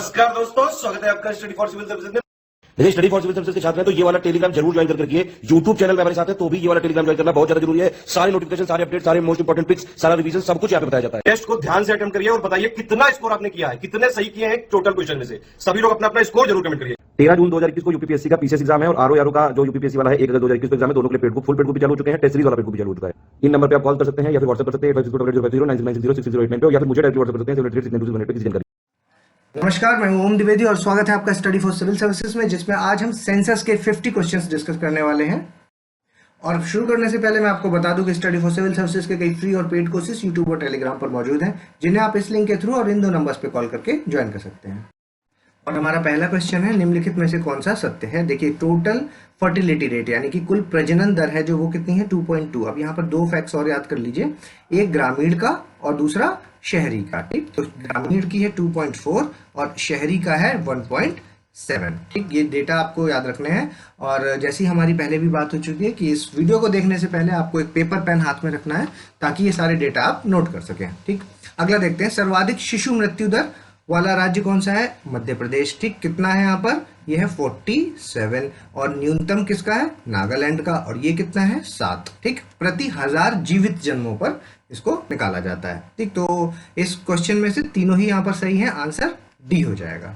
नमस्कार दोस्तों, स्वागत है आपका स्टडी फॉर सिविल सर्विसेज में। देखिए, स्टडी फॉर सिविल सर्विसेज के छात्र हैं तो ये वाला टेलीग्राम जरूर ज्वाइन करके रखिए। यूट्यूब चैनल में हमारे साथ है तो भी ये वाला टेलीग्राम ज्वाइन करना बहुत ज्यादा जरूरी है। सारे नोटिफिकेशन, सारे अपडेट, सारे मोस्ट इंपोर्टेंट पिक्स, सारा रिवीजन सब कुछ यहाँ पे बताया जाता है। टेस्ट को ध्यान से अटेम्प्ट करिए और बताइए कितना स्कोर आपने किया है, कितने सही किए हैं टोटल क्वेश्चन में से। सभी लोग अपना अपना स्कोर जरूर कमेंट करिए। 13 जून 2021 को यूपीपीएससी का पीसीएस एग्जाम है और आरओ का जो यूपीपीएससी वाला है 1 अगस्त 2021 को एग्जाम है। दोनों के लिए paid book, full paid book भी चालू हो चुके हैं। टेस्ट सीरीज वाला पेड बुक भी चालू हो चुका है। इन नंबर पे आप कॉल कर सकते हैं या फिर व्हाट्सएप कर सकते हैं 856090966089 पे, या फिर मुझे डायरेक्ट व्हाट्सएप कर सकते हैं 78362 पे किसी जानकारी। नमस्कार, मैं हूं ओम द्विवेदी और स्वागत है आपका स्टडी फॉर सिविल सर्विसेज में, जिसमें आज हम सेंसस के 50 क्वेश्चंस डिस्कस करने वाले हैं। और शुरू करने से पहले मैं आपको बता दूं कि स्टडी फॉर सिविल सर्विसेज के कई फ्री और पेड कोर्सेज यूट्यूब और टेलीग्राम पर मौजूद हैं, जिन्हें आप इस लिंक के थ्रू और इन दो नंबर्स पे कॉल करके ज्वाइन कर सकते हैं। और हमारा पहला क्वेश्चन है, निम्नलिखित में से कौन सा सत्य है। देखिए, टोटल फर्टिलिटी रेट यानी कि कुल प्रजनन दर है जो वो कितनी है, 2.2। अब यहाँ पर दो फैक्ट्स और याद कर लीजिए, एक ग्रामीण का और दूसरा शहरी का। ठीक, तो ग्रामीण की है 2.4 और शहरी का है 1.7। ठीक, ये डेटा आपको याद रखने हैं। और जैसी हमारी पहले भी बात हो चुकी है कि इस वीडियो को देखने से पहले आपको एक पेपर पेन हाथ में रखना है ताकि ये सारे डेटा आप नोट कर सकें। ठीक, अगला देखते हैं, सर्वाधिक शिशु मृत्यु दर वाला राज्य कौन सा है, मध्य प्रदेश। ठीक, कितना है यहाँ पर, ये है 47। और न्यूनतम किसका है, नागालैंड का, और ये कितना है, 7। ठीक, प्रति 1000 जीवित जन्मों पर इसको निकाला जाता है। ठीक, तो इस क्वेश्चन में से तीनों ही यहाँ पर सही है, आंसर डी हो जाएगा।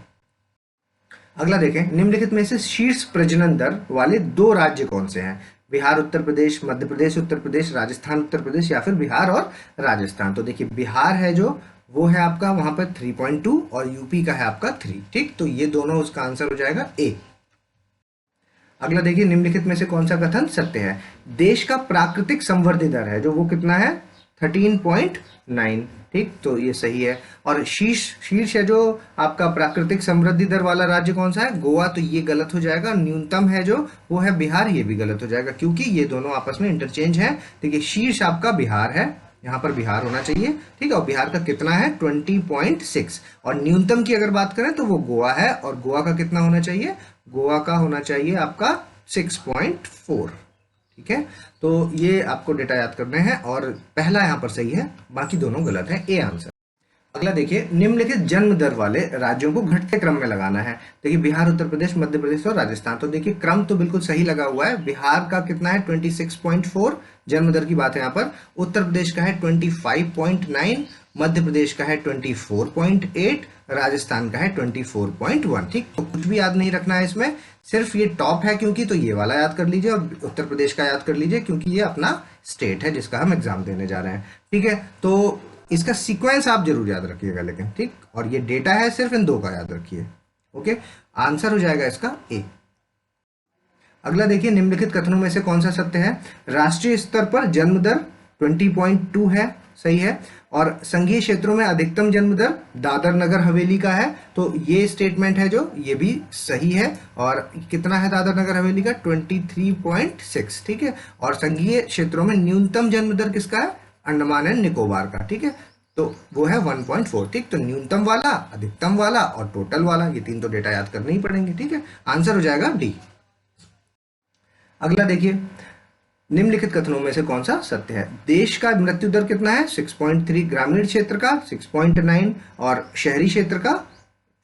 अगला देखें, निम्नलिखित में से शीर्ष प्रजनन दर वाले दो राज्य कौन से हैं, बिहार उत्तर प्रदेश, मध्य प्रदेश उत्तर प्रदेश, राजस्थान उत्तर प्रदेश, या फिर बिहार और राजस्थान। तो देखिए, बिहार है जो वो है आपका वहां पर 3.2 और यूपी का है आपका 3। ठीक, तो ये दोनों उसका आंसर हो जाएगा ए। अगला देखिए, निम्नलिखित में से कौन सा कथन सत्य है। देश का प्राकृतिक संवृद्धि दर है जो वो कितना है, 13.9। ठीक, तो ये सही है। और शीर्ष है जो आपका प्राकृतिक समृद्धि दर वाला राज्य कौन सा है, गोवा, तो ये गलत हो जाएगा। न्यूनतम है जो वो है बिहार, ये भी गलत हो जाएगा क्योंकि ये दोनों आपस में इंटरचेंज है। देखिए, शीर्ष आपका बिहार है, यहाँ पर बिहार होना चाहिए। ठीक है, और बिहार का कितना है, 20.6। और न्यूनतम की अगर बात करें तो वो गोवा है, और गोवा का कितना होना चाहिए, गोवा का होना चाहिए आपका 6.4। ठीक है, तो ये आपको डेटा याद करने हैं और पहला यहाँ पर सही है, बाकी दोनों गलत है, ए आंसर। अगला देखिए, निम्नलिखित जन्म दर वाले राज्यों को घटते क्रम में लगाना है। देखिए, बिहार, उत्तर प्रदेश, मध्य प्रदेश और राजस्थान। तो देखिए, क्रम तो बिल्कुल सही लगा हुआ है। बिहार का कितना है, 26.4 जन्म दर की बात है यहाँ पर। उत्तर प्रदेश का है 25.9, मध्य प्रदेश का है 24.8, राजस्थान का है 24.1। ठीक, तो कुछ भी याद नहीं रखना है इसमें, सिर्फ ये टॉप है क्योंकि, तो ये वाला याद कर लीजिए, और उत्तर प्रदेश का याद कर लीजिए क्योंकि ये अपना स्टेट है जिसका हम एग्जाम देने जा रहे हैं। ठीक है, तो इसका सीक्वेंस आप जरूर याद रखिएगा लेकिन। ठीक, और ये डेटा है सिर्फ इन दो का याद रखिए। ओके, आंसर हो जाएगा इसका ए। अगला देखिए, निम्नलिखित कथनों में से कौन सा सत्य है। राष्ट्रीय स्तर पर जन्म दर 20.2 है, सही है। और संघीय क्षेत्रों में अधिकतम जन्म दर दादर नगर हवेली का है, तो ये स्टेटमेंट है जो ये भी सही है। और कितना है दादर नगर हवेली का, 23.6। ठीक है, और संघीय क्षेत्रों में न्यूनतम जन्म दर किसका है, अंडमान एंड निकोबार का। ठीक है, तो वो है 1.4। ठीक, तो न्यूनतम वाला, अधिकतम वाला और टोटल वाला, ये तीन तो डेटा याद करने ही पड़ेंगे। ठीक है, आंसर हो जाएगा डी। अगला देखिए, निम्नलिखित कथनों में से कौन सा सत्य है। देश का मृत्यु दर कितना है, 6.3, ग्रामीण क्षेत्र का 6.9 और शहरी क्षेत्र का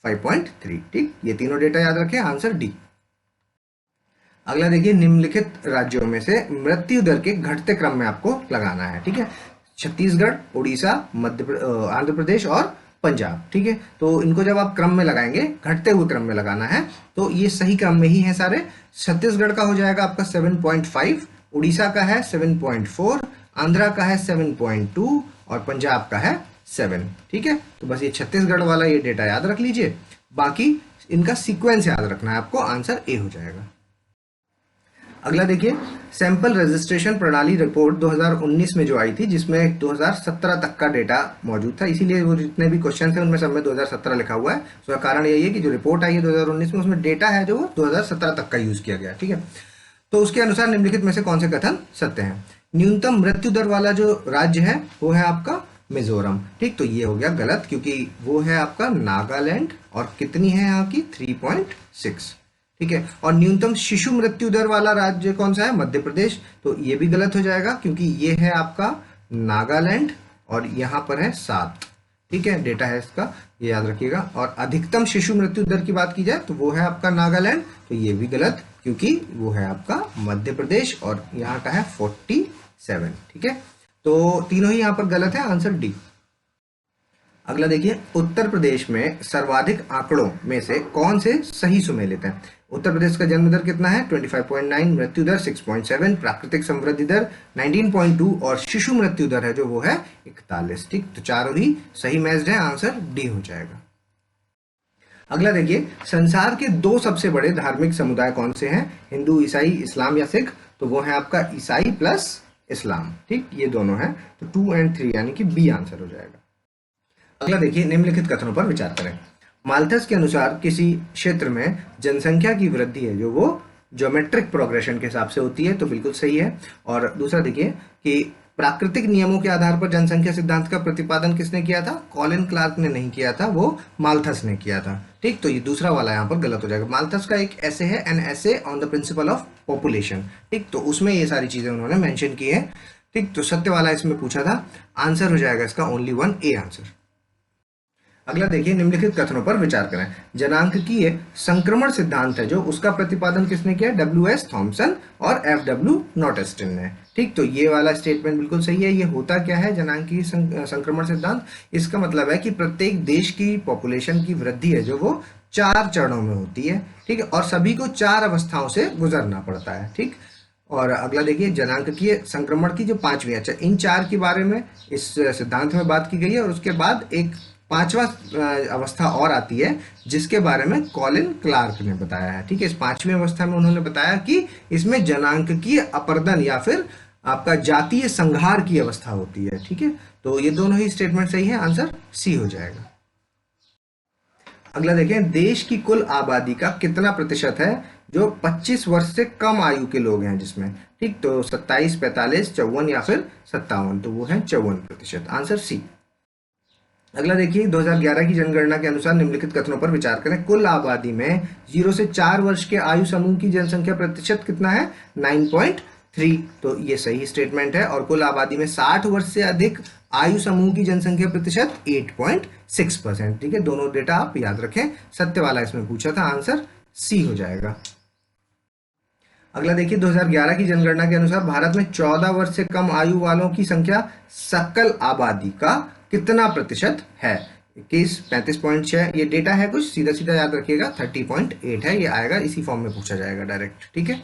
5.3। ठीक, ये तीनों डेटा याद रखें, आंसर डी। अगला देखिए, निम्नलिखित राज्यों में से मृत्यु दर के घटते क्रम में आपको लगाना है। ठीक है, छत्तीसगढ़, उड़ीसा, आंध्र प्रदेश और पंजाब। ठीक है, तो इनको जब आप क्रम में लगाएंगे, घटते हुए क्रम में लगाना है, तो ये सही क्रम में ही है सारे। छत्तीसगढ़ का हो जाएगा आपका 7.5, उड़ीसा का है 7.4, आंध्रा का है 7.2 और पंजाब का है 7। ठीक है, तो बस ये छत्तीसगढ़ वाला ये डेटा याद रख लीजिए, बाकी इनका सीक्वेंस याद रखना है आपको, आंसर ए हो जाएगा। अगला देखिए, सैंपल रजिस्ट्रेशन प्रणाली रिपोर्ट 2019 में जो आई थी, जिसमें 2017 तक का डेटा मौजूद था, इसीलिए वो जितने भी क्वेश्चन थे उनमें सब में 2017 लिखा हुआ है। उसका कारण यही है कि जो रिपोर्ट आई है 2019 में, उसमें डेटा है जो 2017 तक का यूज किया गया। ठीक है, तो उसके अनुसार निम्नलिखित में से कौन से कथन सत्य हैं। न्यूनतम मृत्यु दर वाला जो राज्य है वो है आपका मिजोरम। ठीक, तो ये हो गया गलत क्योंकि वो है आपका नागालैंड, और कितनी है यहाँ की, 3.6। ठीक है, और न्यूनतम शिशु मृत्यु दर वाला राज्य कौन सा है, मध्य प्रदेश, तो ये भी गलत हो जाएगा क्योंकि ये है आपका नागालैंड और यहाँ पर है 7। ठीक है, डेटा है इसका, ये याद रखिएगा। और अधिकतम शिशु मृत्यु दर की बात की जाए तो वो है आपका नागालैंड, तो ये भी गलत, क्योंकि वो है आपका मध्य प्रदेश और यहाँ का है 47। ठीक है, तो तीनों ही यहाँ पर गलत है, आंसर डी। अगला देखिए, उत्तर प्रदेश में सर्वाधिक आंकड़ों में से कौन से सही सुमेलित हैं? उत्तर प्रदेश का जन्म दर कितना है? 25.9, मृत्यु दर 6.7, प्राकृतिक समृद्धि दर 19.2 और शिशु मृत्यु दर है जो वो है 41। ठीक, तो चारों ही सही मैच्ड है, आंसर डी हो जाएगा। अगला देखिए, संसार के 2 सबसे बड़े धार्मिक समुदाय कौन से हैं? हिंदू, ईसाई, इस्लाम या सिख? तो वो है आपका ईसाई प्लस इस्लाम। ठीक, ये दोनों हैं, तो 2 और 3 यानी कि बी आंसर हो जाएगा। अगला देखिए, निम्नलिखित कथनों पर विचार करें। माल्थस के अनुसार किसी क्षेत्र में जनसंख्या की वृद्धि है जो वो ज्योमेट्रिक प्रोग्रेशन के हिसाब से होती है, तो बिल्कुल सही है। और दूसरा देखिए कि प्राकृतिक नियमों के आधार पर जनसंख्या सिद्धांत का प्रतिपादन किसने किया था? कॉलिन क्लार्क ने नहीं किया था, वो माल्थस ने किया था। ठीक, तो ये दूसरा वाला यहाँ पर गलत हो जाएगा। माल्थस का एक ऐसे है, एन ऐसे on the principle of population. ठीक, तो उसमें ये सारी चीजें उन्होंने मेंशन की है। ठीक, तो सत्य वाला इसमें पूछा था, आंसर हो जाएगा इसका ओनली 1 ए आंसर। अगला देखिए, निम्नलिखित कथनों पर विचार करें। जनांककीय संक्रमण सिद्धांत है जो उसका प्रतिपादन किसने किया? डब्ल्यू.एस. थॉमसन और एफ.डब्ल्यू. नॉटेस्टिन ने। ठीक, तो ये वाला स्टेटमेंट बिल्कुल सही है। ये होता क्या है जनांकीय संक्रमण सिद्धांत? इसका मतलब है कि प्रत्येक देश की पॉपुलेशन की वृद्धि है जो वो 4 चरणों में होती है। ठीक है, और सभी को 4 अवस्थाओं से गुजरना पड़ता है। ठीक, और अगला देखिए, जनांककीय संक्रमण की जो 5वीं, अच्छा इन 4 के बारे में इस सिद्धांत में बात की गई है। और उसके बाद एक 5वां अवस्था और आती है जिसके बारे में कॉलिन क्लार्क ने बताया है। ठीक है, इस 5वीं अवस्था में उन्होंने बताया कि इसमें जनांककीय अपर्दन या फिर आपका जातीय संघार की अवस्था होती है। ठीक है, तो ये दोनों ही स्टेटमेंट सही है, आंसर सी हो जाएगा। अगला देखें, देश की कुल आबादी का कितना प्रतिशत है जो 25 वर्ष से कम आयु के लोग हैं जिसमें? ठीक, तो 27, 45, 54 या फिर 57, तो वो है 54%, आंसर सी। अगला देखिए, 2011 की जनगणना के अनुसार निम्नलिखित कथनों पर विचार करें। कुल आबादी में 0 से 4 वर्ष के आयु समूह की जनसंख्या प्रतिशत कितना है? 9.3, तो ये सही स्टेटमेंट है। और कुल आबादी में 60 वर्ष से अधिक आयु समूह की जनसंख्या प्रतिशत 8.6%। ठीक है, दोनों डेटा आप याद रखें, सत्य वाला इसमें पूछा था, आंसर सी हो जाएगा। अगला देखिए, 2011 की जनगणना के अनुसार भारत में 14 वर्ष से कम आयु वालों की संख्या सकल आबादी का कितना प्रतिशत है? 21, 35.6, ये डेटा है कुछ सीधा सीधा याद रखिएगा, 30.8 है, ये आएगा इसी फॉर्म में पूछा जाएगा डायरेक्ट। ठीक है,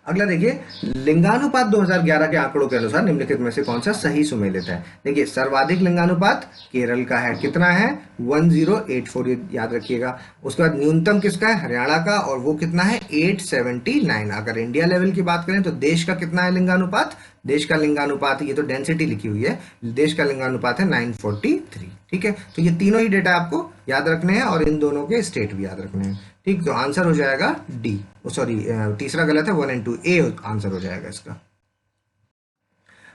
अगला देखिए, लिंगानुपात 2011 के आंकड़ों के अनुसार निम्नलिखित में से कौन सा सही सुमेलित है? देखिए, सर्वाधिक लिंगानुपात केरल का है, कितना है? 1084, ये याद रखिएगा। उसके बाद न्यूनतम किसका है? हरियाणा का, और वो कितना है? 879। अगर इंडिया लेवल की बात करें तो देश का कितना है लिंगानुपात? देश का लिंगानुपात, ये तो डेंसिटी लिखी हुई है, देश का लिंगानुपात है 943। ठीक है, तो ये तीनों ही डेटा आपको याद रखने हैं और इन दोनों के स्टेट भी याद रखने हैं। ठीक, तो आंसर हो जाएगा डी, सॉरी तीसरा गलत है, 1 और 2, ए आंसर हो जाएगा इसका।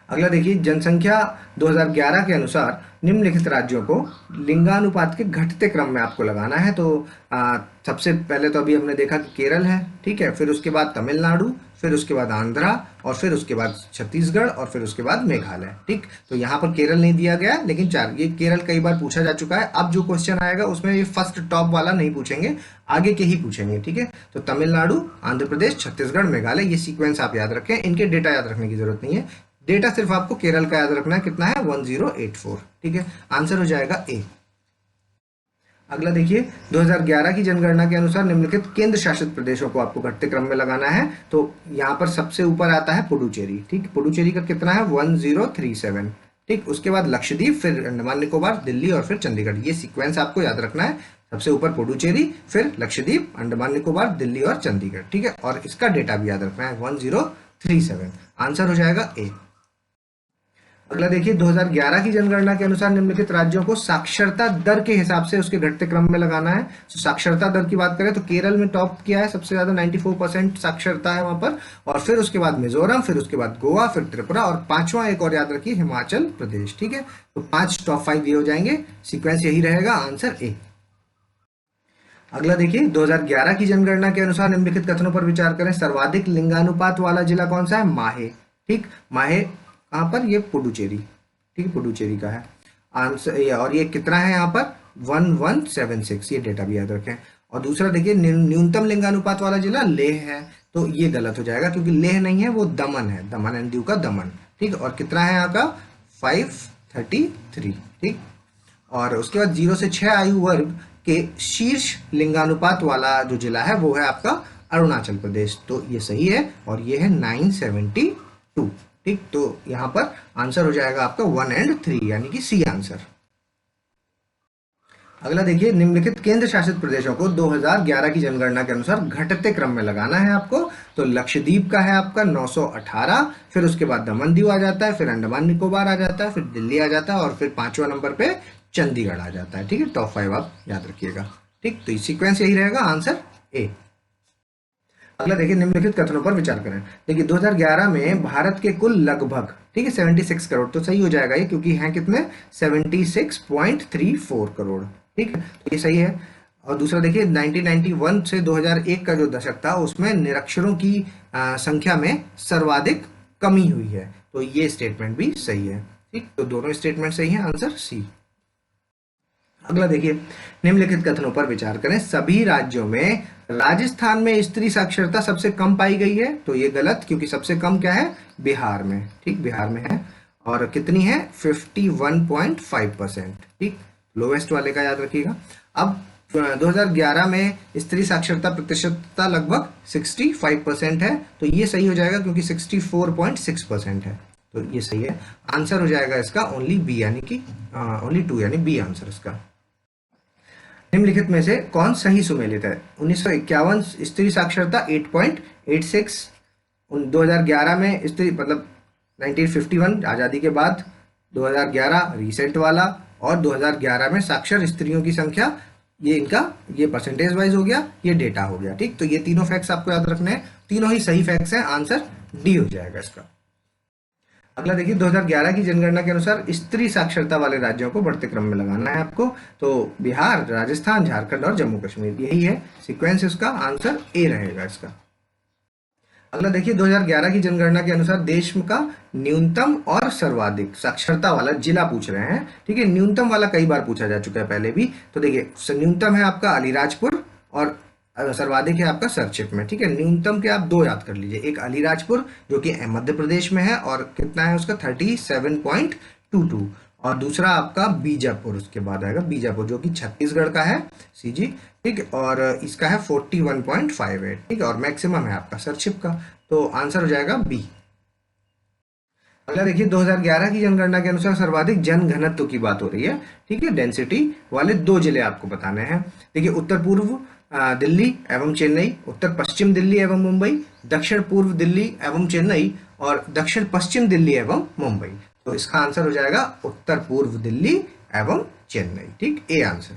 अगला देखिए, जनसंख्या 2011 के अनुसार निम्नलिखित राज्यों को लिंगानुपात के घटते क्रम में आपको लगाना है। तो सबसे पहले तो अभी हमने देखा कि केरल है, ठीक है, फिर उसके बाद तमिलनाडु, फिर उसके बाद आंध्रा, और फिर उसके बाद छत्तीसगढ़, और फिर उसके बाद मेघालय। ठीक, तो यहाँ पर केरल नहीं दिया गया, लेकिन 4, ये केरल कई बार पूछा जा चुका है। अब जो क्वेश्चन आएगा उसमें ये फर्स्ट टॉप वाला नहीं पूछेंगे, आगे के ही पूछेंगे। ठीक है, तो तमिलनाडु, आंध्र प्रदेश, छत्तीसगढ़, मेघालय, ये सीक्वेंस आप याद रखें, इनके डेटा याद रखने की जरूरत नहीं है। डेटा सिर्फ आपको केरल का याद रखना है, कितना है? 1084। ठीक है, आंसर हो जाएगा ए। अगला देखिए, 2011 की जनगणना के अनुसार निम्नलिखित केंद्र शासित प्रदेशों को आपको घटते क्रम में लगाना है। तो यहाँ पर सबसे ऊपर आता है पुडुचेरी। ठीक, पुडुचेरी का कितना है? 1037। ठीक, उसके बाद लक्षद्वीप, फिर अंडमान निकोबार, दिल्ली और फिर चंडीगढ़। ये सीक्वेंस आपको याद रखना है, सबसे ऊपर पुडुचेरी, फिर लक्षद्वीप, अंडमान निकोबार, दिल्ली और चंडीगढ़। ठीक है, और इसका डेटा भी याद रखना है, 1037, आंसर हो जाएगा ए। अगला देखिए, 2011 की जनगणना के अनुसार निम्नलिखित राज्यों को साक्षरता दर के हिसाब से उसके घटते क्रम में लगाना है। तो साक्षरता दर की बात करें तो केरल में टॉप किया है, सबसे ज्यादा 94% साक्षरता है वहां पर, और फिर उसके बाद मिजोरम, फिर उसके बाद गोवा, फिर त्रिपुरा, और 5वां एक और याद रखिए, हिमाचल प्रदेश। ठीक है, तो 5 टॉप 5 ये हो जाएंगे, सीक्वेंस यही रहेगा, आंसर ए। अगला देखिए, 2011 की जनगणना के अनुसार निम्नलिखित कथनों पर विचार करें। सर्वाधिक लिंगानुपात वाला जिला कौन सा है? माहे। ठीक, माहे कहाँ पर? ये पुडुचेरी। ठीक है, पुडुचेरी का है। आंसर, और ये कितना है यहाँ पर 1176, ये डेटा भी याद रखें। और दूसरा देखिए न्यूनतम लिंगानुपात वाला जिला लेह है, तो ये गलत हो जाएगा क्योंकि लेह नहीं है, वो दमन है, दमन एंड दीव का दमन, ठीक। और कितना है यहाँ का 533, ठीक। और उसके बाद 0 से 6 आयु वर्ग के शीर्ष लिंगानुपात वाला जो जिला है वो है आपका अरुणाचल प्रदेश, तो ये सही है। और ये है 972, ठीक। तो यहाँ पर आंसर हो जाएगा आपका 1 और 3 यानी कि सी आंसर। अगला देखिए, निम्नलिखित केंद्र शासित प्रदेशों को 2011 की जनगणना के अनुसार घटते क्रम में लगाना है आपको। तो लक्षद्वीप का है आपका 918, फिर उसके बाद दमन दीव आ जाता है, फिर अंडमान निकोबार आ जाता है, फिर दिल्ली आ जाता है, और फिर 5वां नंबर पे चंडीगढ़ आ जाता है, ठीक है। टॉप 5 आप याद रखिएगा, ठीक। तो सीक्वेंस यही रहेगा, आंसर ए। अगला देखिए, निम्नलिखित कथनों पर विचार करें। देखिए 2011 में भारत के कुल लगभग, ठीक है, 76 करोड़, तो सही हो जाएगा ये, क्योंकि हैं कितने 76.34 करोड़, ठीक है, तो ये सही है। और दूसरा देखिए 1991 से 2001 का जो दशक था उसमें निरक्षरों की संख्या में सर्वाधिक कमी हुई है, तो ये स्टेटमेंट भी सही है, ठीक। तो दोनों स्टेटमेंट सही है, आंसर सी। अगला देखिए, निम्नलिखित कथनों पर विचार करें। सभी राज्यों में राजस्थान में स्त्री साक्षरता सबसे कम पाई गई है, तो ये गलत, क्योंकि सबसे कम क्या है बिहार में, ठीक, बिहार में है। और कितनी है 51.5%, ठीक। लोवेस्ट वाले का याद रखिएगा। अब 2011 में स्त्री साक्षरता प्रतिशतता लगभग 65% है, तो ये सही हो जाएगा क्योंकि 64.6% है, तो ये सही है। आंसर हो जाएगा इसका ओनली बी, यानी कि ओनली 2 यानी बी आंसर इसका। निम्नलिखित में से कौन सही सुमेलित है? 1951 स्त्री साक्षरता 8.86, 2011 में स्त्री मतलब 1951 आज़ादी के बाद, 2011 रीसेंट वाला, और 2011 में साक्षर स्त्रियों की संख्या, ये इनका ये परसेंटेज वाइज हो गया, ये डेटा हो गया, ठीक। तो ये तीनों फैक्ट्स आपको याद रखने हैं, तीनों ही सही फैक्ट्स हैं, आंसर डी हो जाएगा इसका। अगला देखिए, 2011 की जनगणना के अनुसार स्त्री साक्षरता वाले राज्यों को बढ़ते क्रम में लगाना है आपको। तो बिहार, राजस्थान, झारखंड और जम्मू कश्मीर, यही है सीक्वेंस, इसका आंसर ए रहेगा इसका। अगला देखिए, 2011 की जनगणना के अनुसार देश का न्यूनतम और सर्वाधिक साक्षरता वाला जिला पूछ रहे हैं, ठीक है। न्यूनतम वाला कई बार पूछा जा चुका है पहले भी, तो देखिए न्यूनतम है आपका अलीराजपुर और सर्वाधिक है आपका सरचिप में, ठीक है। न्यूनतम के आप 2 याद कर लीजिए, एक अलीराजपुर जो कि मध्य प्रदेश में है और कितना है उसका 37.22, और दूसरा आपका बीजापुर, उसके बाद आएगा बीजापुर जो कि छत्तीसगढ़ का है, सीजी, ठीक, और इसका है 41.58, ठीक है, और मैक्सिमम है आपका सरचिप का, तो आंसर हो जाएगा बी। अगला देखिए, 2011 की जनगणना के अनुसार सर्वाधिक जनघनत्व की बात हो रही है, ठीक है, डेंसिटी वाले 2 जिले आपको बताने हैं। देखिए उत्तर पूर्व दिल्ली एवं चेन्नई, उत्तर पश्चिम दिल्ली एवं मुंबई, दक्षिण पूर्व दिल्ली एवं चेन्नई, और दक्षिण पश्चिम दिल्ली एवं मुंबई, तो इसका आंसर हो जाएगा उत्तर पूर्व दिल्ली एवं चेन्नई, ठीक, ए आंसर।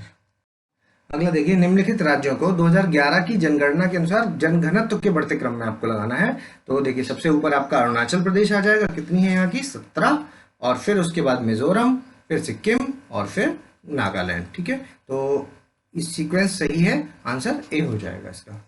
अगला देखिए, निम्नलिखित राज्यों को 2011 की जनगणना के अनुसार जनघनत्व के बढ़ते क्रम में आपको लगाना है। तो देखिए सबसे ऊपर आपका अरुणाचल प्रदेश आ जाएगा, कितनी है यहाँ की 17, और फिर उसके बाद मिजोरम, फिर सिक्किम, और फिर नागालैंड, ठीक है। तो इस सीक्वेंस सही है, आंसर ए हो जाएगा इसका।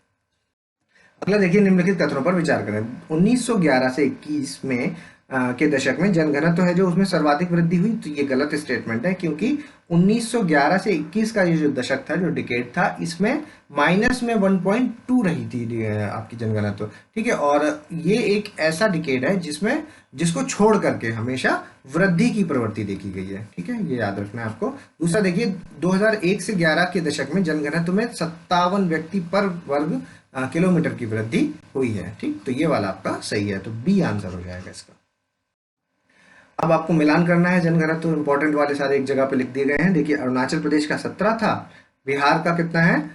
अगला देखिए, निम्नलिखित कथनों पर विचार करें। 1911 से 21 में के दशक में जनघनत्व है जो उसमें सर्वाधिक वृद्धि हुई, तो ये गलत स्टेटमेंट है, क्योंकि 1911 से 21 का ये जो दशक था, जो डिकेड था, इसमें माइनस में 1.2 रही थी आपकी जनघनत्व, ठीक है। और ये एक ऐसा डिकेड है जिसको छोड़ करके हमेशा वृद्धि की प्रवृत्ति देखी गई है, ठीक है, ये याद रखना है आपको। दूसरा देखिए, 2001 से 11 के दशक में जनघनत्व में 57 व्यक्ति पर वर्ग किलोमीटर की वृद्धि हुई है, ठीक, तो ये वाला आपका सही है, तो बी आंसर हो जाएगा इसका। अब आपको मिलान करना है जनघनत्व, इंपॉर्टेंट वाले सारे एक जगह पे लिख दिए गए हैं। देखिए अरुणाचल प्रदेश का 17 था, बिहार का कितना है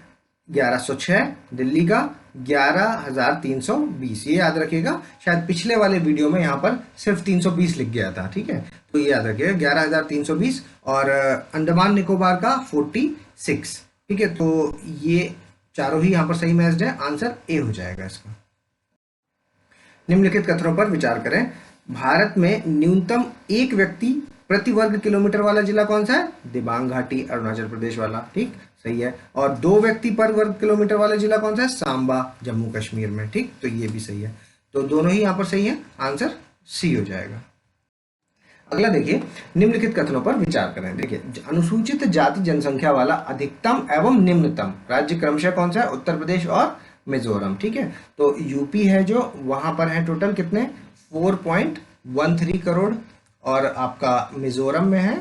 1106, दिल्ली का 11,320, ये याद रखिएगा। शायद पिछले वाले वीडियो में यहाँ पर सिर्फ 320 लिख गया था, ठीक है, तो ये याद रखिएगा 11,320, और अंडमान निकोबार का 46, ठीक है। तो ये चारों ही यहाँ पर सही मैच्ड है, आंसर ए हो जाएगा इसका। निम्नलिखित कथनों पर विचार करें। भारत में न्यूनतम एक व्यक्ति प्रति वर्ग किलोमीटर वाला जिला कौन सा है? दिबांग घाटी, अरुणाचल प्रदेश वाला, ठीक, सही है। और 2 व्यक्ति पर वर्ग किलोमीटर वाला जिला कौन सा है? सांबा, जम्मू कश्मीर में, ठीक, तो ये भी सही है। तो दोनों ही यहाँ पर सही है, आंसर सी हो जाएगा। अगला देखिए, निम्नलिखित कथनों पर विचार करें। देखिए, अनुसूचित जाति जनसंख्या वाला अधिकतम एवं निम्नतम राज्य क्रमशः कौन सा है? उत्तर प्रदेश और मिजोरम। ठीक है, तो यूपी है जो, वहां पर है टोटल कितने? 4.13 करोड़, और आपका मिजोरम में है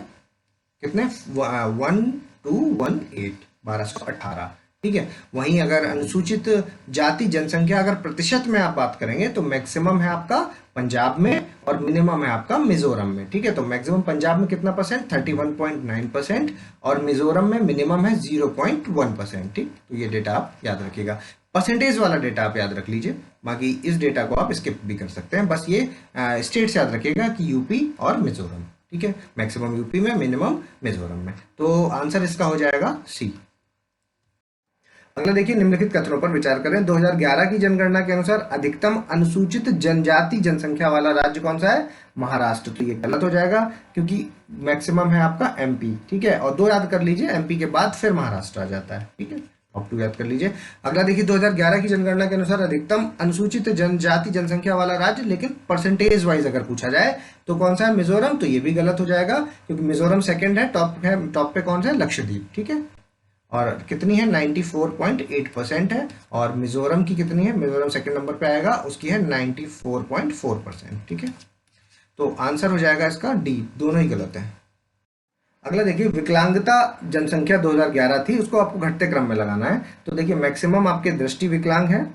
कितने? 1218, 1218। ठीक है, वहीं अगर अनुसूचित जाति जनसंख्या अगर प्रतिशत में आप बात करेंगे तो मैक्सिमम है आपका पंजाब में और मिनिमम है आपका मिजोरम में। ठीक है, तो मैक्सिमम पंजाब में कितना परसेंट? 31.9%, और मिजोरम में मिनिमम है 0.1%। ठीक, तो ये डेटा आप याद रखिएगा। परसेंटेज वाला डेटा आप याद रख लीजिए, बाकी इस डेटा को आप स्किप भी कर सकते हैं। बस ये स्टेट्स याद रखिएगा कि यूपी और मिजोरम। ठीक है, मैक्सिमम यूपी में, मिनिमम मिजोरम में। तो आंसर इसका हो जाएगा सी। अगला देखिए, निम्नलिखित कथनों पर विचार करें। 2011 की जनगणना के अनुसार अधिकतम अनुसूचित जनजाति जनसंख्या वाला राज्य कौन सा है? महाराष्ट्र। तो ये गलत हो जाएगा क्योंकि मैक्सिमम है आपका एमपी। ठीक है, और 2 याद कर लीजिए, एमपी के बाद फिर महाराष्ट्र आ जाता है। ठीक है, टॉप 2 याद कर लीजिए। अगला देखिए, 2011 की जनगणना के अनुसार अधिकतम अनुसूचित जनजाति जनसंख्या वाला राज्य, लेकिन परसेंटेज वाइज अगर पूछा जाए तो कौन सा है? मिजोरम। तो ये भी गलत हो जाएगा क्योंकि मिजोरम सेकंड है, टॉप पे कौन सा है? लक्षद्वीप। ठीक है, और कितनी है? 94.8% है। और मिजोरम की कितनी है? मिजोरम सेकंड नंबर पे आएगा, उसकी है 94.4%। ठीक है, तो आंसर हो जाएगा इसका डी, दोनों ही गलत है। अगला देखिए, विकलांगता जनसंख्या 2011 थी, उसको आपको घटते क्रम में लगाना है। तो देखिए, मैक्सिमम आपके दृष्टि विकलांग है,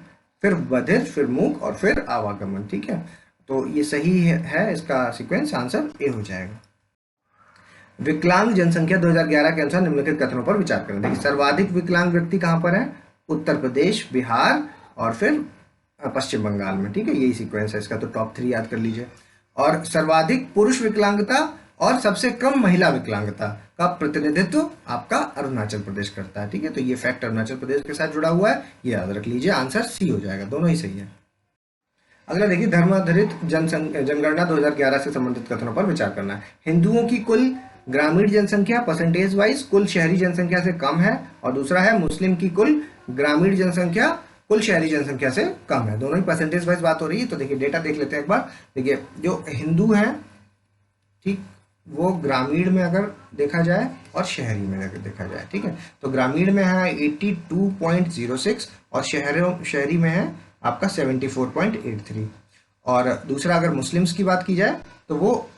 फिर बधिर, फिर मूक, और फिर आवागमन। ठीक है, तो ये सही है इसका सीक्वेंस, आंसर ए हो जाएगा। विकलांग जनसंख्या 2011 के अनुसार निम्नलिखित कथनों पर विचार करें। देखिए, सर्वाधिक विकलांग व्यक्ति कहां पर है? उत्तर प्रदेश, बिहार और फिर पश्चिम बंगाल में। ठीक है, यही सीक्वेंस है इसका, तो टॉप 3 याद कर लीजिए। और सर्वाधिक पुरुष विकलांगता और सबसे कम महिला विकलांगता का प्रतिनिधित्व आपका अरुणाचल प्रदेश करता है। ठीक है, तो ये फैक्ट अरुणाचल प्रदेश के साथ जुड़ा हुआ है, ये याद रख लीजिए, आंसर सी हो जाएगा, दोनों ही सही है। अगला देखिए, धर्माधारित जनगणना 2011 से संबंधित कथनों पर विचार करना है। हिंदुओं की कुल ग्रामीण जनसंख्या परसेंटेज वाइज कुल शहरी जनसंख्या से कम है, और दूसरा है मुस्लिम की कुल ग्रामीण जनसंख्या कुल शहरी जनसंख्या से कम है। दोनों ही परसेंटेज वाइज बात हो रही है। तो देखिए, डेटा देख लेते हैं एक बार। देखिए, जो हिंदू है, ठीक, वो ग्रामीण में अगर देखा जाए और शहरी में अगर देखा जाए, ठीक है, तो ग्रामीण में है 82.06 और शहरी में है आपका 74.83। और दूसरा अगर मुस्लिम्स की बात की जाए तो वो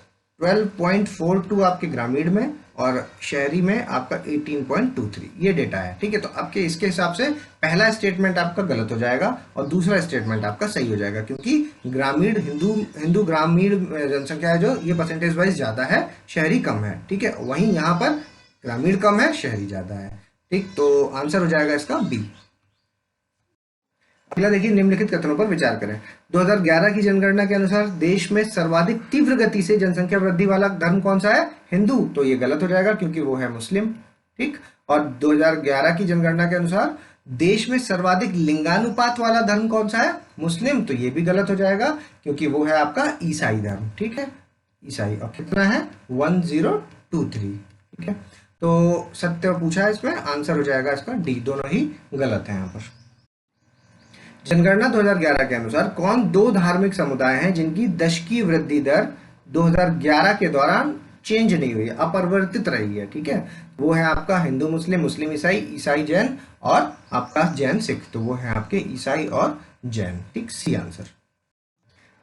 12.42 आपके ग्रामीण में और शहरी में आपका 18.23, ये डेटा है। ठीक है, तो आपके इसके हिसाब से पहला स्टेटमेंट आपका गलत हो जाएगा और दूसरा स्टेटमेंट आपका सही हो जाएगा, क्योंकि ग्रामीण हिंदू ग्रामीण जनसंख्या है जो, ये परसेंटेज वाइज ज्यादा है, शहरी कम है। ठीक है, वहीं यहाँ पर ग्रामीण कम है, शहरी ज्यादा है। ठीक, तो आंसर हो जाएगा इसका बी। अगला देखिए, निम्नलिखित कथनों पर विचार करें। 2011 की जनगणना के अनुसार देश में सर्वाधिक तीव्र गति से जनसंख्या वृद्धि वाला धर्म कौन सा है? हिंदू। तो ये गलत हो जाएगा क्योंकि वो है मुस्लिम। ठीक, और 2011 की जनगणना के अनुसार देश में सर्वाधिक लिंगानुपात वाला धर्म कौन सा है? मुस्लिम। तो ये भी गलत हो जाएगा क्योंकि वो है आपका ईसाई धर्म। ठीक है, ईसाई, और कितना है? 1023। ठीक है, तो सत्य पूछा है इसमें, आंसर हो जाएगा इसका डी, दोनों ही गलत है यहाँ पर। जनगणना 2011 के अनुसार कौन 2 धार्मिक समुदाय हैं जिनकी दशकीय वृद्धि दर 2011 के दौरान चेंज नहीं हुई, अपरिवर्तित रही है? ठीक है, वो है आपका हिंदू मुस्लिम, मुस्लिम ईसाई, ईसाई जैन और आपका जैन सिख। तो वो है आपके ईसाई और जैन। ठीक, सी आंसर।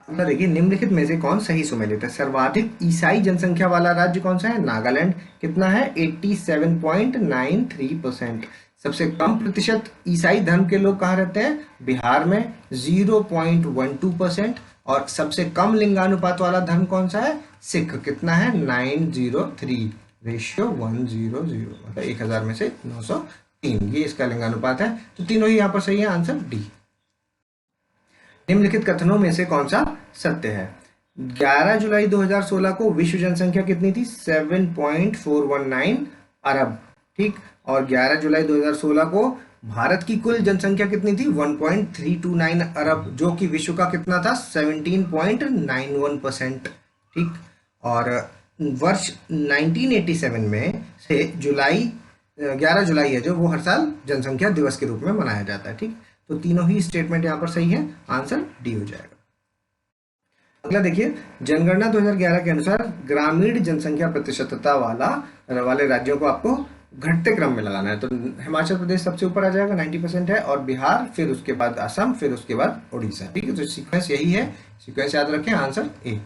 अगला देखिए, निम्नलिखित में से कौन सही सुमेलित है? सर्वाधिक ईसाई जनसंख्या वाला राज्य कौन सा है? नागालैंड। कितना है? 87.93%। सबसे कम प्रतिशत ईसाई धर्म के लोग कहाँ रहते हैं? बिहार में 0.12%। और सबसे कम लिंगानुपात वाला धर्म कौन सा है? सिख। कितना है? 903 रेशियो 100, मतलब 1000 में से 903, ये इसका लिंगानुपात है। तो तीनों ही यहाँ पर सही है, आंसर डी। निम्नलिखित कथनों में से कौन सा सत्य है? 11 जुलाई 2016 को विश्व जनसंख्या कितनी थी? 7.419 अरब। ठीक, और 11 जुलाई 2016 को भारत की कुल जनसंख्या कितनी थी? 1.329 अरब, जो कि विश्व का कितना था? 17.91%। ठीक, और वर्ष 1987 में से 11 जुलाई है जो, वो हर साल जनसंख्या दिवस के रूप में मनाया जाता है। ठीक, तो तीनों ही स्टेटमेंट यहाँ पर सही है, आंसर डी हो जाएगा। अगला देखिए, जनगणना 2011 के अनुसार ग्रामीण जनसंख्या प्रतिशतता वाले राज्यों को आपको घटते क्रम में लगाना है। तो हिमाचल प्रदेश सबसे ऊपर आ जाएगा, 90% है, और बिहार, फिर उसके बाद असम, फिर उसके बाद उड़ीसा। ठीक है, तो सीक्वेंस यही है, सीक्वेंस याद रखें, आंसर ए।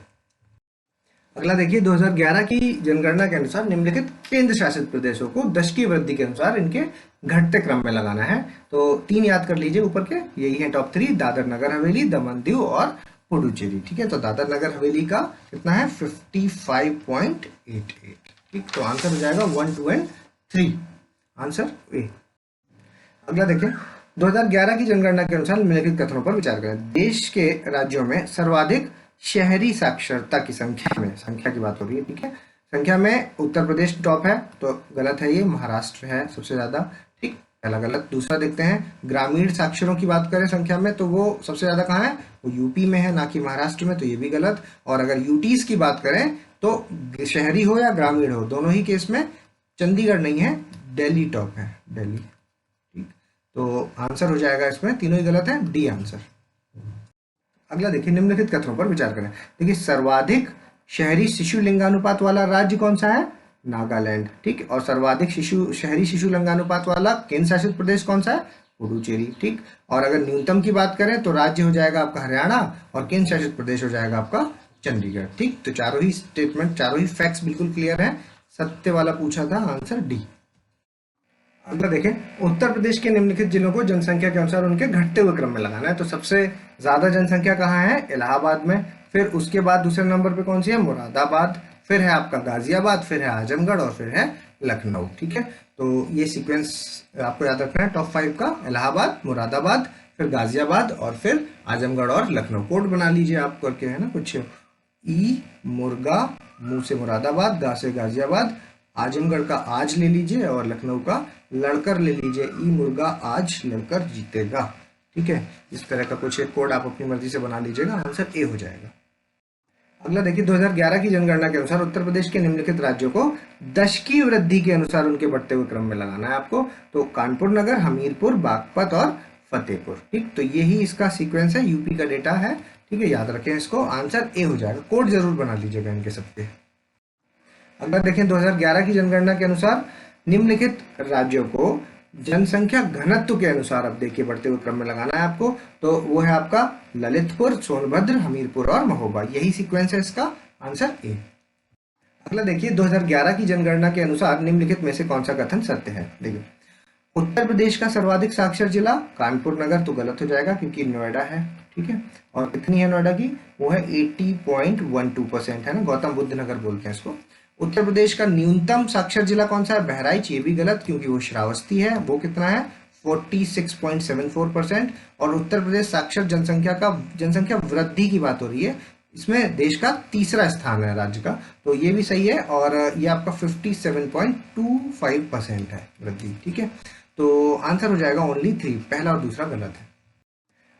अगला देखिए, 2011 की जनगणना के अनुसार निम्नलिखित केंद्र शासित प्रदेशों को दशकीय वृद्धि के अनुसार इनके घटते क्रम में लगाना है। तो 3 याद कर लीजिए ऊपर के, यही है टॉप 3, दादर नगर हवेली, दमन दीव और पुडुचेरी। ठीक है, तो दादर नगर हवेली का कितना है, 55.88। ठीक, तो आंसर हो जाएगा 1, 2 एंड 3, आंसर ए। अगला देखें, 2011 की जनगणना के अनुसार निम्नलिखित कथनों पर विचार करें। देश के राज्यों में सर्वाधिक शहरी साक्षरता की संख्या की बात हो रही है। ठीक है, संख्या में उत्तर प्रदेश टॉप है, तो गलत है ये, महाराष्ट्र है सबसे ज्यादा। ठीक, पहला गलत। दूसरा देखते हैं, ग्रामीण साक्षरों की बात करें संख्या में, तो वो सबसे ज्यादा कहाँ है, वो यूपी में है, ना कि महाराष्ट्र में, तो ये भी गलत। और अगर यूटीज की बात करें तो शहरी हो या ग्रामीण हो, दोनों ही केस में चंडीगढ़ नहीं है, दिल्ली टॉप है, दिल्ली। ठीक, तो आंसर हो जाएगा इसमें, तीनों ही गलत है, डी आंसर। अगला देखिए, निम्नलिखित कथनों पर विचार करें। देखिए, सर्वाधिक शहरी शिशु लिंगानुपात वाला राज्य कौन सा है, नागालैंड। ठीक, और सर्वाधिक शहरी शिशु लिंगानुपात वाला केंद्र शासित प्रदेश कौन सा है, पुडुचेरी। ठीक, और अगर न्यूनतम की बात करें तो राज्य हो जाएगा आपका हरियाणा और केंद्र शासित प्रदेश हो जाएगा आपका चंडीगढ़। ठीक, तो चारों ही स्टेटमेंट, चारों ही फैक्ट्स बिल्कुल क्लियर है। सत्य वाला पूछा था, आंसर डी। अगला देखें, उत्तर प्रदेश के निम्नलिखित जिलों को जनसंख्या के अनुसार उनके घटते हुए क्रम में लगाना है। तो सबसे ज्यादा जनसंख्या कहाँ है, इलाहाबाद में, फिर उसके बाद दूसरे नंबर पे कौन सी है, मुरादाबाद, फिर है आपका गाजियाबाद, फिर है आजमगढ़ और फिर है लखनऊ। ठीक है, तो ये सीक्वेंस आपको याद रखना है, टॉप 5 का, इलाहाबाद, मुरादाबाद, फिर गाजियाबाद और फिर आजमगढ़ और लखनऊ। कोड बना लीजिए आप करके, है ना, कुछ ई मुर्गा, मुंह से मुरादाबाद, गा से गाजियाबाद, आजमगढ़ का आज ले लीजिए और लखनऊ का लड़कर ले लीजिए, ई मुर्गा आज लड़कर जीतेगा। ठीक है, इस तरह का कुछ एक कोड आप अपनी मर्जी से बना लीजिएगा, आंसर ए हो जाएगा। अगला देखिए, 2011 की जनगणना के अनुसार उत्तर प्रदेश के निम्नलिखित राज्यों को दशकीय वृद्धि के अनुसार उनके बढ़ते हुए क्रम में लगाना है आपको। तो कानपुर नगर, हमीरपुर, बागपत और फतेहपुर। ठीक, तो यही इसका सीक्वेंस है, यूपी का डेटा है। ठीक है, याद रखें इसको, आंसर ए हो जाएगा। कोड जरूर बना लीजिएगा इनके सबके। अगर देखें, 2011 की जनगणना के अनुसार निम्नलिखित राज्यों को जनसंख्या घनत्व के अनुसार, अब देखिए बढ़ते हुए क्रम में लगाना है आपको। तो वो है आपका ललितपुर, सोनभद्र, हमीरपुर और महोबा। यही सीक्वेंस है इसका, आंसर ए। अगला देखिए, 2011 की जनगणना के अनुसार निम्नलिखित में से कौन सा कथन सत्य है। देखिए, उत्तर प्रदेश का सर्वाधिक साक्षर जिला कानपुर नगर, तो गलत हो जाएगा क्योंकि नोएडा है। ठीक है, और कितनी है नोएडा की, वो है 80.12% है ना, गौतम बुद्ध नगर बोलते हैं इसको। उत्तर प्रदेश का न्यूनतम साक्षर जिला कौन सा है, बहराइच, ये भी गलत क्योंकि वो श्रावस्ती है, वो कितना है, 46.74%। और उत्तर प्रदेश साक्षर जनसंख्या वृद्धि की बात हो रही है, इसमें देश का तीसरा स्थान है राज्य का, तो ये भी सही है, और ये आपका 57.25% है वृद्धि। ठीक है, तो आंसर हो जाएगा ओनली 3, पहला और दूसरा गलत है।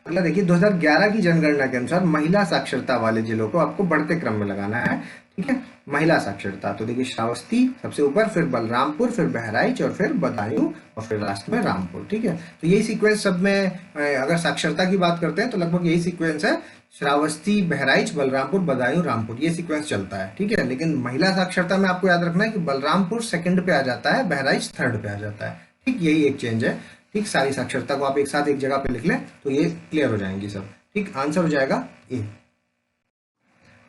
अगला देखिए, 2011 की जनगणना के अनुसार महिला साक्षरता वाले जिलों को आपको बढ़ते क्रम में लगाना है। ठीक है, महिला साक्षरता, तो देखिए श्रावस्ती सबसे ऊपर, फिर बलरामपुर, फिर बहराइच और फिर बदायूं और फिर लास्ट में रामपुर। ठीक है, तो यही सीक्वेंस सब में, अगर साक्षरता की बात करते हैं तो लगभग यही सीक्वेंस है, श्रावस्ती, बहराइच, बलरामपुर, बदायूं, रामपुर, ये सीक्वेंस चलता है। ठीक है, लेकिन महिला साक्षरता में आपको याद रखना है कि बलरामपुर सेकंड पे आ जाता है, बहराइच थर्ड पे आ जाता है। ठीक, यही एक चेंज है। ठीक, सारी साक्षरता को आप एक साथ एक जगह पे लिख लें तो ये क्लियर हो जाएंगी सब। ठीक, आंसर हो जाएगा ए।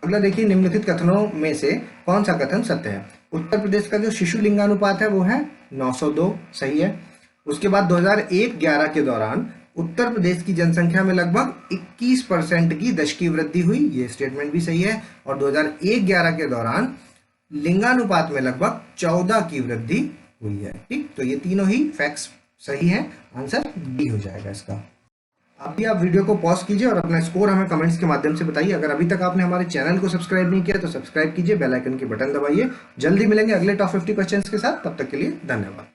अगला देखिए, निम्नलिखित कथनों में से कौन सा कथन सत्य है। उत्तर प्रदेश का जो शिशु लिंगानुपात है वो है 902, सही है। उसके बाद 2001-11 के दौरान उत्तर प्रदेश की जनसंख्या में लगभग 21% की दशकीय वृद्धि हुई, ये स्टेटमेंट भी सही है। और 2001-11 के दौरान लिंगानुपात में लगभग 14 की वृद्धि हुई है। ठीक, तो ये तीनों ही फैक्ट्स सही है, आंसर डी हो जाएगा इसका। अभी आप वीडियो को पॉज कीजिए और अपना स्कोर हमें कमेंट्स के माध्यम से बताइए। अगर अभी तक आपने हमारे चैनल को सब्सक्राइब नहीं किया तो सब्सक्राइब कीजिए, बेल आइकन की बटन दबाइए। जल्दी मिलेंगे अगले टॉप 50 क्वेश्चंस के साथ, तब तक के लिए धन्यवाद।